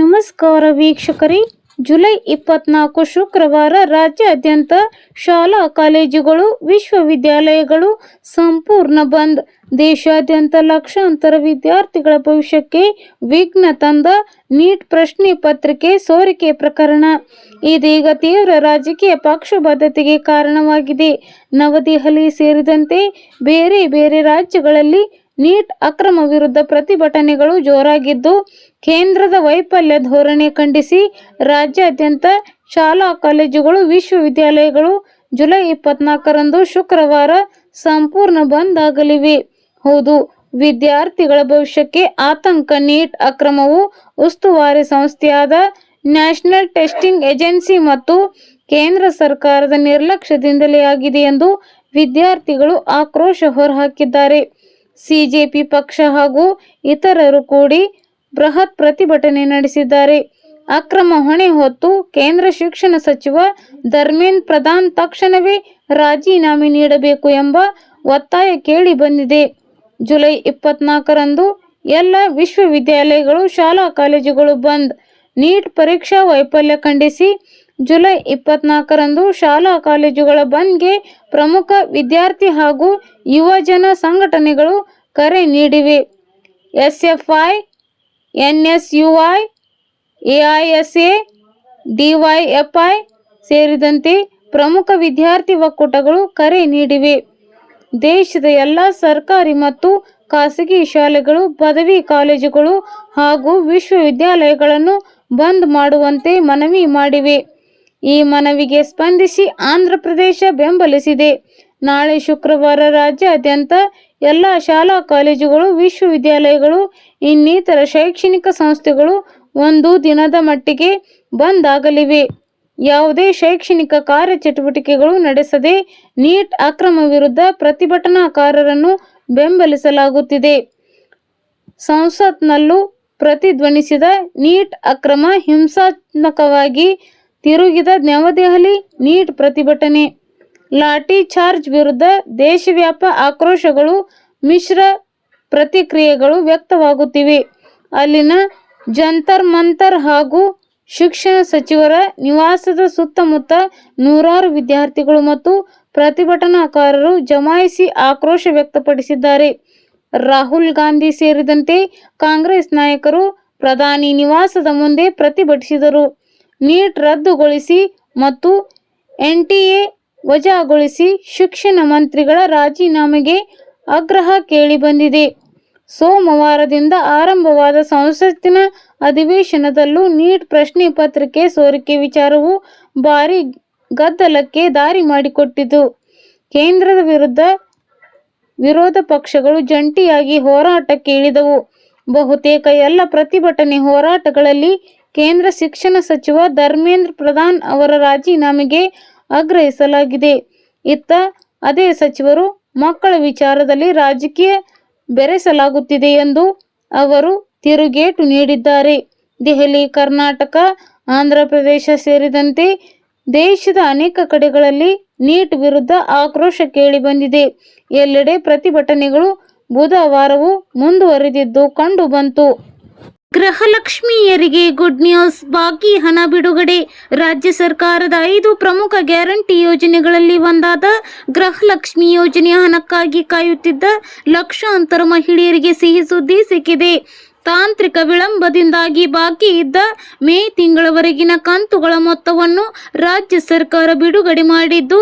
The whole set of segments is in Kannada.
ನಮಸ್ಕಾರ ವೀಕ್ಷಕರೇ. ಜುಲೈ 24 ಶುಕ್ರವಾರ ರಾಜ್ಯಾದ್ಯಂತ ಶಾಲಾ ಕಾಲೇಜುಗಳು ವಿಶ್ವವಿದ್ಯಾಲಯಗಳು ಸಂಪೂರ್ಣ ಬಂದ್. ದೇಶಾದ್ಯಂತ ಲಕ್ಷಾಂತರ ವಿದ್ಯಾರ್ಥಿಗಳ ಭವಿಷ್ಯಕ್ಕೆ ವಿಘ್ನ ತಂದ ನೀಟ್ ಪ್ರಶ್ನೆ ಪತ್ರಿಕೆ ಸೋರಿಕೆ ಪ್ರಕರಣ ಇದೀಗ ತೀವ್ರ ರಾಜಕೀಯ ಪಕ್ಷಪಾತತೆಗೆ ಕಾರಣವಾಗಿದೆ. ನವದೆಹಲಿ ಸೇರಿದಂತೆ ಬೇರೆ ಬೇರೆ ರಾಜ್ಯಗಳಲ್ಲಿ ನೀಟ್ ಅಕ್ರಮ ವಿರುದ್ಧ ಪ್ರತಿಭಟನೆಗಳು ಜೋರಾಗಿದ್ದು, ಕೇಂದ್ರದ ವೈಫಲ್ಯ ಧೋರಣೆ ಖಂಡಿಸಿ ರಾಜ್ಯಾದ್ಯಂತ ಶಾಲಾ ಕಾಲೇಜುಗಳು ವಿಶ್ವವಿದ್ಯಾಲಯಗಳು ಜುಲೈ 24ರಂದು ಶುಕ್ರವಾರ ಸಂಪೂರ್ಣ ಬಂದ್ ಆಗಲಿವೆ. ಹೌದು, ವಿದ್ಯಾರ್ಥಿಗಳ ಭವಿಷ್ಯಕ್ಕೆ ಆತಂಕ. ನೀಟ್ ಅಕ್ರಮವು ಉಸ್ತುವಾರಿ ಸಂಸ್ಥೆಯಾದ ನ್ಯಾಷನಲ್ ಟೆಸ್ಟಿಂಗ್ ಏಜೆನ್ಸಿ ಮತ್ತು ಕೇಂದ್ರ ಸರ್ಕಾರದ ನಿರ್ಲಕ್ಷ್ಯದಿಂದಲೇ ಆಗಿದೆ ಎಂದು ವಿದ್ಯಾರ್ಥಿಗಳು ಆಕ್ರೋಶ ಹೊರಹಾಕಿದ್ದಾರೆ. ಸಿಜೆಪಿ ಪಕ್ಷ ಹಾಗೂ ಇತರರು ಕೂಡಿ ಬೃಹತ್ ಪ್ರತಿಭಟನೆ ನಡೆಸಿದ್ದಾರೆ. ಅಕ್ರಮ ಹೊಣೆ ಹೊತ್ತು ಕೇಂದ್ರ ಶಿಕ್ಷಣ ಸಚಿವ ಧರ್ಮೇಂದ್ರ ಪ್ರಧಾನ್ ತಕ್ಷಣವೇ ರಾಜೀನಾಮೆ ನೀಡಬೇಕು ಎಂಬ ಒತ್ತಾಯ ಕೇಳಿ ಬಂದಿದೆ. ಜುಲೈ 24ರಂದು ಎಲ್ಲ ವಿಶ್ವವಿದ್ಯಾಲಯಗಳು ಶಾಲಾ ಕಾಲೇಜುಗಳು ಬಂದ್. ನೀಟ್ ಪರೀಕ್ಷಾ ವೈಫಲ್ಯ ಖಂಡಿಸಿ ಜುಲೈ 24ರಂದು ಶಾಲಾ ಕಾಲೇಜುಗಳ ಬಂದ್ಗೆ ಪ್ರಮುಖ ವಿದ್ಯಾರ್ಥಿ ಹಾಗೂ ಯುವಜನ ಸಂಘಟನೆಗಳು ಕರೆ ನೀಡಿವೆ. ಎಸ್ಎಫ್ಐ, ಎನ್ಎಸ್ಯುಐ, ಎಐಎಸ್ಎ, ಡಿವೈಎಫ್ಐ ಸೇರಿದಂತೆ ಪ್ರಮುಖ ವಿದ್ಯಾರ್ಥಿ ಒಕ್ಕೂಟಗಳು ಕರೆ ನೀಡಿವೆ. ದೇಶದ ಎಲ್ಲ ಸರ್ಕಾರಿ ಮತ್ತು ಖಾಸಗಿ ಶಾಲೆಗಳು, ಪದವಿ ಕಾಲೇಜುಗಳು ಹಾಗೂ ವಿಶ್ವವಿದ್ಯಾಲಯಗಳನ್ನು ಬಂದ್ ಮಾಡುವಂತೆ ಮನವಿ ಮಾಡಿವೆ. ಈ ಮನವಿಗೆ ಸ್ಪಂದಿಸಿ ಆಂಧ್ರ ಪ್ರದೇಶ ಬೆಂಬಲಿಸಿದೆ. ನಾಳೆ ಶುಕ್ರವಾರ ರಾಜ್ಯಾದ್ಯಂತ ಎಲ್ಲ ಶಾಲಾ ಕಾಲೇಜುಗಳು, ವಿಶ್ವವಿದ್ಯಾಲಯಗಳು, ಇನ್ನಿತರ ಶೈಕ್ಷಣಿಕ ಸಂಸ್ಥೆಗಳು ಒಂದು ದಿನದ ಮಟ್ಟಿಗೆ ಬಂದ್ ಆಗಲಿವೆ. ಯಾವುದೇ ಶೈಕ್ಷಣಿಕ ಕಾರ್ಯಚಟುವಟಿಕೆಗಳು ನಡೆಸದೆ ನೀಟ್ ಅಕ್ರಮ ವಿರುದ್ಧ ಪ್ರತಿಭಟನಾಕಾರರನ್ನು ಬೆಂಬಲಿಸಲಾಗುತ್ತಿದೆ. ಸಂಸತ್ನಲ್ಲೂ ಪ್ರತಿಧ್ವನಿಸಿದ ನೀಟ್ ಅಕ್ರಮ ಹಿಂಸಾತ್ಮಕವಾಗಿ ತಿರುಗಿದ ನವದೆಹಲಿ ನೀಟ್ ಪ್ರತಿಭಟನೆ. ಲಾಠಿ ಚಾರ್ಜ್ ವಿರುದ್ಧ ದೇಶವ್ಯಾಪಿ ಆಕ್ರೋಶಗಳು, ಮಿಶ್ರ ಪ್ರತಿಕ್ರಿಯೆಗಳು ವ್ಯಕ್ತವಾಗುತ್ತಿವೆ. ಅಲ್ಲಿನ ಜಂತರ್ ಮಂತರ್ ಹಾಗೂ ಶಿಕ್ಷಣ ಸಚಿವರ ನಿವಾಸದ ಸುತ್ತಮುತ್ತ ನೂರಾರು ವಿದ್ಯಾರ್ಥಿಗಳು ಮತ್ತು ಪ್ರತಿಭಟನಾಕಾರರು ಜಮಾಯಿಸಿ ಆಕ್ರೋಶ ವ್ಯಕ್ತಪಡಿಸಿದ್ದಾರೆ. ರಾಹುಲ್ ಗಾಂಧಿ ಸೇರಿದಂತೆ ಕಾಂಗ್ರೆಸ್ ನಾಯಕರು ಪ್ರಧಾನಿ ನಿವಾಸದ ಮುಂದೆ ಪ್ರತಿಭಟಿಸಿದರು. ನೀಟ್ ರದ್ದುಗೊಳಿಸಿ ಮತ್ತು ಎನ್ಟಿಎ ವಜಾಗೊಳಿಸಿ ಶಿಕ್ಷಣ ಮಂತ್ರಿಗಳ ರಾಜೀನಾಮೆಗೆ ಆಗ್ರಹ ಕೇಳಿಬಂದಿದೆ. ಸೋಮವಾರದಿಂದ ಆರಂಭವಾದ ಸಂಸತ್ತಿನ ಅಧಿವೇಶನದಲ್ಲೂ ನೀಟ್ ಪ್ರಶ್ನೆ ಪತ್ರಿಕೆ ಸೋರಿಕೆ ವಿಚಾರವು ಭಾರೀ ಗದ್ದಲಕ್ಕೆ ದಾರಿ ಮಾಡಿಕೊಟ್ಟಿತು. ಕೇಂದ್ರದ ವಿರುದ್ಧ ವಿರೋಧ ಪಕ್ಷಗಳು ಜಂಟಿಯಾಗಿ ಹೋರಾಟಕ್ಕೆ ಇಳಿದವು. ಬಹುತೇಕ ಎಲ್ಲ ಪ್ರತಿಭಟನೆ ಹೋರಾಟಗಳಲ್ಲಿ ಕೇಂದ್ರ ಶಿಕ್ಷಣ ಸಚಿವ ಧರ್ಮೇಂದ್ರ ಪ್ರಧಾನ್ ಅವರ ರಾಜೀನಾಮೆಗೆ ಆಗ್ರಹಿಸಲಾಗಿದೆ. ಇತ್ತ ಅದೇ ಸಚಿವರು ಮಕ್ಕಳ ವಿಚಾರದಲ್ಲಿ ರಾಜಕೀಯ ಬೆರೆಸಲಾಗುತ್ತಿದೆ ಎಂದು ಅವರು ತಿರುಗೇಟು ನೀಡಿದ್ದಾರೆ. ದೆಹಲಿ, ಕರ್ನಾಟಕ, ಆಂಧ್ರ ಪ್ರದೇಶ ಸೇರಿದಂತೆ ದೇಶದ ಅನೇಕ ಕಡೆಗಳಲ್ಲಿ ನೀಟ್ ವಿರುದ್ಧ ಆಕ್ರೋಶ ಕೇಳಿಬಂದಿದೆ. ಎಲ್ಲೆಡೆ ಪ್ರತಿಭಟನೆಗಳು ಬುಧವಾರವೂ ಮುಂದುವರೆದಿದ್ದು ಕಂಡು ಬಂತು. ಗೃಹಲಕ್ಷ್ಮಿಯರಿಗೆ ಗುಡ್ ನ್ಯೂಸ್. ಬಾಕಿ ಹಣ ಬಿಡುಗಡೆ. ರಾಜ್ಯ ಸರ್ಕಾರದ 5 ಪ್ರಮುಖ ಗ್ಯಾರಂಟಿ ಯೋಜನೆಗಳಲ್ಲಿ ಒಂದಾದ ಗೃಹಲಕ್ಷ್ಮಿ ಯೋಜನೆಯ ಹಣಕ್ಕಾಗಿ ಕಾಯುತ್ತಿದ್ದ ಲಕ್ಷಾಂತರ ಮಹಿಳೆಯರಿಗೆ ಸಿಹಿ ಸುದ್ದಿ ಸಿಕ್ಕಿದೆ. ತಾಂತ್ರಿಕ ವಿಳಂಬದಿಂದಾಗಿ ಬಾಕಿ ಇದ್ದ ಮೇ ತಿಂಗಳವರೆಗಿನ ಕಂತುಗಳ ಮೊತ್ತವನ್ನು ರಾಜ್ಯ ಸರ್ಕಾರ ಬಿಡುಗಡೆ ಮಾಡಿದ್ದು,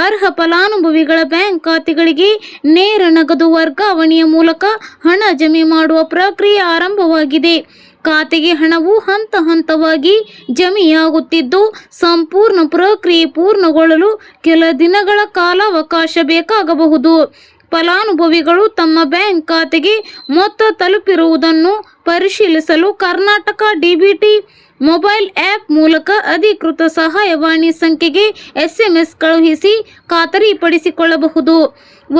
ಅರ್ಹ ಫಲಾನುಭವಿಗಳ ಬ್ಯಾಂಕ್ ಖಾತೆಗಳಿಗೆ ನೇರ ನಗದು ವರ್ಗಾವಣೆಯ ಮೂಲಕ ಹಣ ಜಮೆ ಮಾಡುವ ಪ್ರಕ್ರಿಯೆ ಆರಂಭವಾಗಿದೆ. ಖಾತೆಗೆ ಹಣವು ಹಂತ ಹಂತವಾಗಿ ಜಮೆಯಾಗುತ್ತಿದ್ದು, ಸಂಪೂರ್ಣ ಪ್ರಕ್ರಿಯೆ ಪೂರ್ಣಗೊಳ್ಳಲು ಕೆಲ ದಿನಗಳ ಕಾಲಾವಕಾಶ ಬೇಕಾಗಬಹುದು. ಫಲಾನುಭವಿಗಳು ತಮ್ಮ ಬ್ಯಾಂಕ್ ಖಾತೆಗೆ ಮೊತ್ತ ತಲುಪಿರುವುದನ್ನು ಪರಿಶೀಲಿಸಲು ಕರ್ನಾಟಕ ಡಿಬಿಟಿ ಮೊಬೈಲ್ ಆ್ಯಪ್ ಮೂಲಕ ಅಧಿಕೃತ ಸಹಾಯವಾಣಿ ಸಂಖ್ಯೆಗೆ SMS ಕಳುಹಿಸಿ ಖಾತರಿಪಡಿಸಿಕೊಳ್ಳಬಹುದು.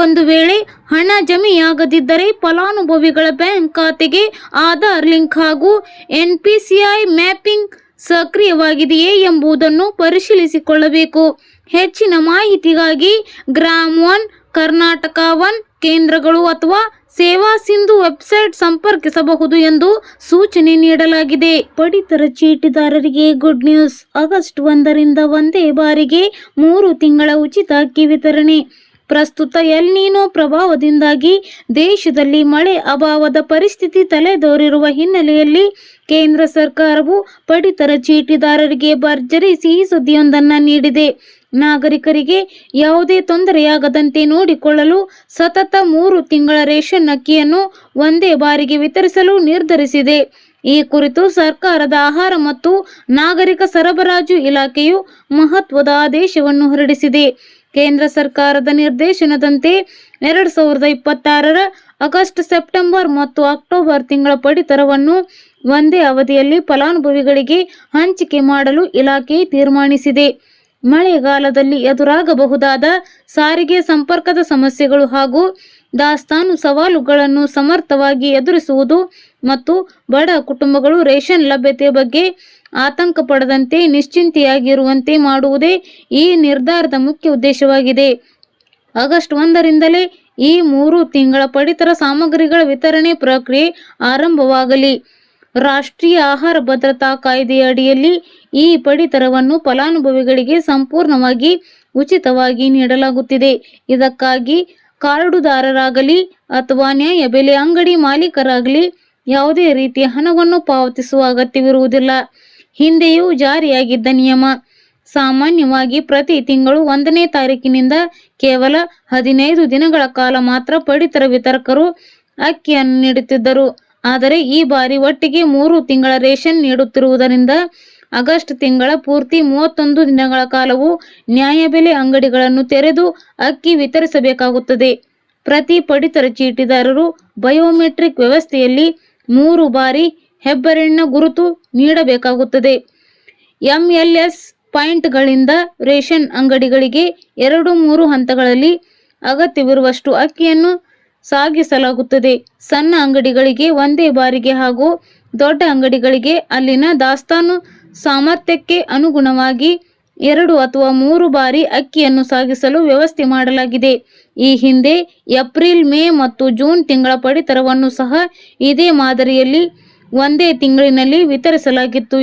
ಒಂದು ವೇಳೆ ಹಣ ಜಮೆಯಾಗದಿದ್ದರೆ ಫಲಾನುಭವಿಗಳ ಬ್ಯಾಂಕ್ ಖಾತೆಗೆ ಆಧಾರ್ ಲಿಂಕ್ ಹಾಗೂ NPCI ಮ್ಯಾಪಿಂಗ್ ಸಕ್ರಿಯವಾಗಿದೆಯೇ ಎಂಬುದನ್ನು ಪರಿಶೀಲಿಸಿಕೊಳ್ಳಬೇಕು. ಹೆಚ್ಚಿನ ಮಾಹಿತಿಗಾಗಿ ಗ್ರಾಮ್ 1, ಕರ್ನಾಟಕ 1 ಕೇಂದ್ರಗಳು ಅಥವಾ ಸೇವಾ ಸಿಂಧು ವೆಬ್ಸೈಟ್ ಸಂಪರ್ಕಿಸಬಹುದು ಎಂದು ಸೂಚನೆ ನೀಡಲಾಗಿದೆ. ಪಡಿತರ ಚೀಟಿದಾರರಿಗೆ ಗುಡ್ ನ್ಯೂಸ್. ಆಗಸ್ಟ್ 1ರಿಂದ ಒಂದೇ ಬಾರಿಗೆ 3 ತಿಂಗಳ ಉಚಿತ ಅಕ್ಕಿ ವಿತರಣೆ. ಪ್ರಸ್ತುತ ಎಲ್ ನೀನೋ ಪ್ರಭಾವದಿಂದಾಗಿ ದೇಶದಲ್ಲಿ ಮಳೆ ಅಭಾವದ ಪರಿಸ್ಥಿತಿ ತಲೆದೋರಿರುವ ಹಿನ್ನೆಲೆಯಲ್ಲಿ ಕೇಂದ್ರ ಸರ್ಕಾರವು ಪಡಿತರ ಚೀಟಿದಾರರಿಗೆ ಭರ್ಜರಿ ಸಿಹಿ ಸುದ್ದಿಯೊಂದನ್ನು ನೀಡಿದೆ. ನಾಗರಿಕರಿಗೆ ಯಾವುದೇ ತೊಂದರೆಯಾಗದಂತೆ ನೋಡಿಕೊಳ್ಳಲು ಸತತ 3 ತಿಂಗಳ ರೇಷನ್ ಅಕ್ಕಿಯನ್ನು ಒಂದೇ ಬಾರಿಗೆ ವಿತರಿಸಲು ನಿರ್ಧರಿಸಿದೆ. ಈ ಕುರಿತು ಸರ್ಕಾರದ ಆಹಾರ ಮತ್ತು ನಾಗರಿಕ ಸರಬರಾಜು ಇಲಾಖೆಯು ಮಹತ್ವದ ಆದೇಶವನ್ನು ಹೊರಡಿಸಿದೆ. ಕೇಂದ್ರ ಸರ್ಕಾರದ ನಿರ್ದೇಶನದಂತೆ 2026ರ ಆಗಸ್ಟ್, ಸೆಪ್ಟೆಂಬರ್ ಮತ್ತು ಅಕ್ಟೋಬರ್ ತಿಂಗಳ ಪಡಿತರವನ್ನು ಒಂದೇ ಅವಧಿಯಲ್ಲಿ ಫಲಾನುಭವಿಗಳಿಗೆ ಹಂಚಿಕೆ ಮಾಡಲು ಇಲಾಖೆ ತೀರ್ಮಾನಿಸಿದೆ. ಮಳೆಗಾಲದಲ್ಲಿ ಎದುರಾಗಬಹುದಾದ ಸಾರಿಗೆ ಸಂಪರ್ಕದ ಸಮಸ್ಯೆಗಳು ಹಾಗೂ ದಾಸ್ತಾನು ಸವಾಲುಗಳನ್ನು ಸಮರ್ಥವಾಗಿ ಎದುರಿಸುವುದು ಮತ್ತು ಬಡ ಕುಟುಂಬಗಳು ರೇಷನ್ ಲಭ್ಯತೆ ಬಗ್ಗೆ ಆತಂಕ ಪಡದಂತೆ ನಿಶ್ಚಿಂತೆಯಾಗಿರುವಂತೆ ಮಾಡುವುದೇ ಈ ನಿರ್ಧಾರದ ಮುಖ್ಯ ಉದ್ದೇಶವಾಗಿದೆ. ಆಗಸ್ಟ್ 1ರಿಂದಲೇ ಈ 3 ತಿಂಗಳ ಪಡಿತರ ಸಾಮಗ್ರಿಗಳ ವಿತರಣೆ ಪ್ರಕ್ರಿಯೆ ಆರಂಭವಾಗಲಿ. ರಾಷ್ಟ್ರೀಯ ಆಹಾರ ಭದ್ರತಾ ಕಾಯ್ದೆಯ ಅಡಿಯಲ್ಲಿ ಈ ಪಡಿತರವನ್ನು ಫಲಾನುಭವಿಗಳಿಗೆ ಸಂಪೂರ್ಣವಾಗಿ ಉಚಿತವಾಗಿ ನೀಡಲಾಗುತ್ತಿದೆ. ಇದಕ್ಕಾಗಿ ಕಾರ್ಡುದಾರರಾಗಲಿ ಅಥವಾ ನ್ಯಾಯಬೆಲೆ ಅಂಗಡಿ ಮಾಲೀಕರಾಗಲಿ ಯಾವುದೇ ರೀತಿಯ ಹಣವನ್ನು ಪಾವತಿಸುವ ಅಗತ್ಯವಿರುವುದಿಲ್ಲ. ಹಿಂದೆಯೂ ಜಾರಿಯಾಗಿದ್ದ ನಿಯಮ. ಸಾಮಾನ್ಯವಾಗಿ ಪ್ರತಿ ತಿಂಗಳು 1ನೇ ತಾರೀಕಿನಿಂದ ಕೇವಲ 15 ದಿನಗಳ ಕಾಲ ಮಾತ್ರ ಪಡಿತರ ವಿತರಕರು ಅಕ್ಕಿಯನ್ನು ನೀಡುತ್ತಿದ್ದರು. ಆದರೆ ಈ ಬಾರಿ ಒಟ್ಟಿಗೆ 3 ತಿಂಗಳ ರೇಷನ್ ನೀಡುತ್ತಿರುವುದರಿಂದ ಆಗಸ್ಟ್ ತಿಂಗಳ ಪೂರ್ತಿ 31 ದಿನಗಳ ಕಾಲವು ನ್ಯಾಯಬೆಲೆ ಅಂಗಡಿಗಳನ್ನು ತೆರೆದು ಅಕ್ಕಿ ವಿತರಿಸಬೇಕಾಗುತ್ತದೆ. ಪ್ರತಿ ಪಡಿತರ ಚೀಟಿದಾರರು ಬಯೋಮೆಟ್ರಿಕ್ ವ್ಯವಸ್ಥೆಯಲ್ಲಿ 3 ಬಾರಿ ಹೆಬ್ಬೆರಳಿನ ಗುರುತು ನೀಡಬೇಕಾಗುತ್ತದೆ. MLS ಪಾಯಿಂಟ್ಗಳಿಂದ ರೇಷನ್ ಅಂಗಡಿಗಳಿಗೆ 2-3 ಹಂತಗಳಲ್ಲಿ ಅಗತ್ಯವಿರುವಷ್ಟು ಅಕ್ಕಿಯನ್ನು ಸಾಗಿಸಲಾಗುತ್ತದೆ. ಸಣ್ಣ ಅಂಗಡಿಗಳಿಗೆ ಒಂದೇ ಬಾರಿಗೆ ಹಾಗೂ ದೊಡ್ಡ ಅಂಗಡಿಗಳಿಗೆ ಅಲ್ಲಿನ ದಾಸ್ತಾನು ಸಾಮರ್ಥ್ಯಕ್ಕೆ ಅನುಗುಣವಾಗಿ 2 ಅಥವಾ 3 ಬಾರಿ ಅಕ್ಕಿಯನ್ನು ಸಾಗಿಸಲು ವ್ಯವಸ್ಥೆ ಮಾಡಲಾಗಿದೆ. ಈ ಹಿಂದೆ ಏಪ್ರಿಲ್, ಮೇ ಮತ್ತು ಜೂನ್ ತಿಂಗಳ ಪಡಿತರವನ್ನು ಸಹ ಇದೇ ಮಾದರಿಯಲ್ಲಿ ಒಂದೇ ತಿಂಗಳಿನಲ್ಲಿ ವಿತರಿಸಲಾಗಿತ್ತು.